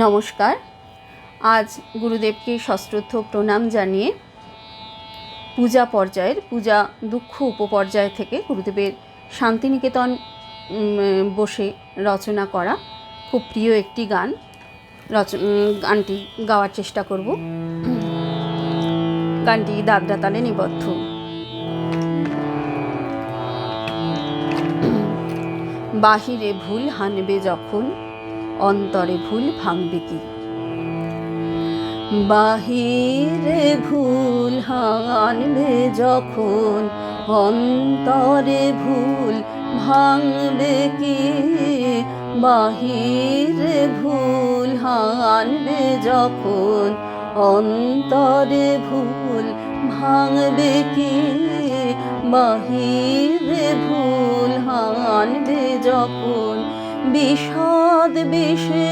নমস্কার। আজ গুরুদেবকে সশ্রদ্ধ প্রণাম জানিয়ে পূজা পর্যায়ের পূজা দুঃখ উপপর্যায় থেকে গুরুদেবের শান্তিনিকেতন বসে রচনা করা খুব প্রিয় একটি গান গানটি গাওয়ার চেষ্টা করব। গানটি দাদরা তালে নিবদ্ধ। বাহিরে ভুল হানবে যখন অন্তরে ভুল ভাঙবে কি। বাহিরে ভুল হানবে যখন অন্তরে ভুল ভাঙবে কি। বাহিরে ভুল হানবে যখন অন্তরে ভুল ভাঙবে কি। বাহিরে ভুল হানবে যখন বিষাদ বিষে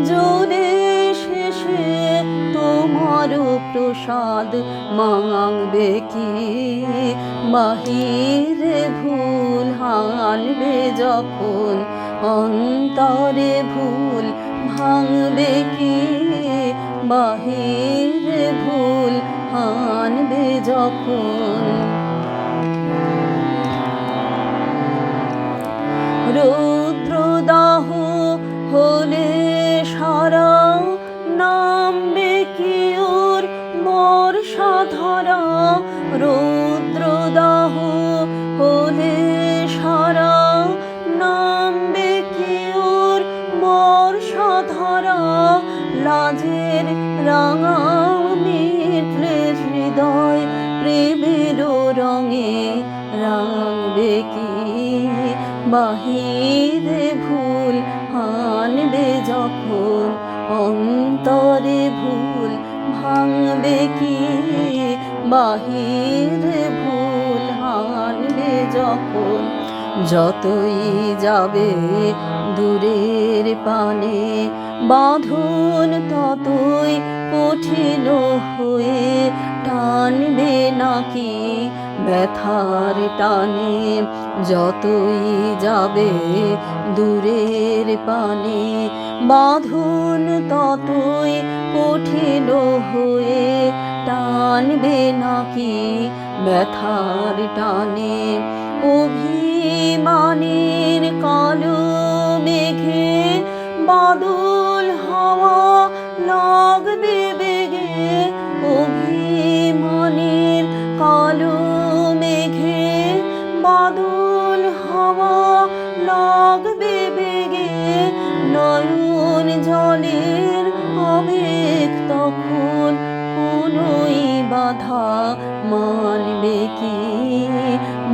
জোরে শেষে তোমার প্রসাদ মাংবে কি। বাহিরে ভুল হানবে যখন অন্তরে ভুল ভাঙবে কি। বাহিরে ভুল হানবে যখন রৌদ্রদাহ হলে সারা নামবে কি ওর বর্ষা ধারা। রৌদ্রদাহ হলে সারা নামবে কি ওর বর্ষা ধারা। লাজের রাঙা মিটলে হৃদয় প্রেমের রঙে রাঙবে কি। বাহিরে ভুল হানবে যখন অন্তরে ভুল ভাঙবে কি। বাহিরে ভুল হানবে যখন যতই যাবে দূরের পানে বাঁধন ততই কঠিন হয়ে টানবে নাকি ব্যথার টানে। যতই যাবে দূরের পানে বাঁধন ততই কঠিন হয়ে টানবে নাকি ব্যথার টানে। অভিমানের কালো মেঘে বাদল হাওয়া লাগবে বেগে। অভিমানের কালো মেঘে বাদল হাওয়া লাগবে বেগে। নয়ন জলের আবেগ তখন কোনোই বাধা মানবে কি।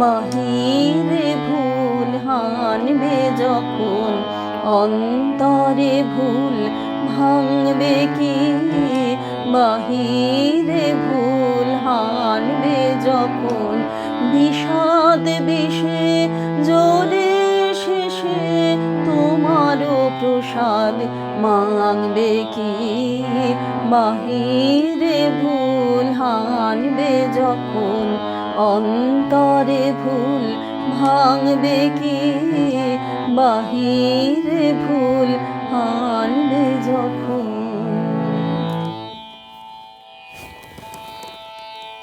বাহিরে ভুল হানবে যখন অন্তরে ভুল ভাঙবে কি। বাহিরে ভুল হানবে যখন বিষাদ বিষে জ্বলে শেষে তোমার প্রসাদ মাংবে কি। বাহিরে ভুল হানবে যখন অন্তরে ভুল ভাঙবে কি। বাহিরে ভুল হানবে যখন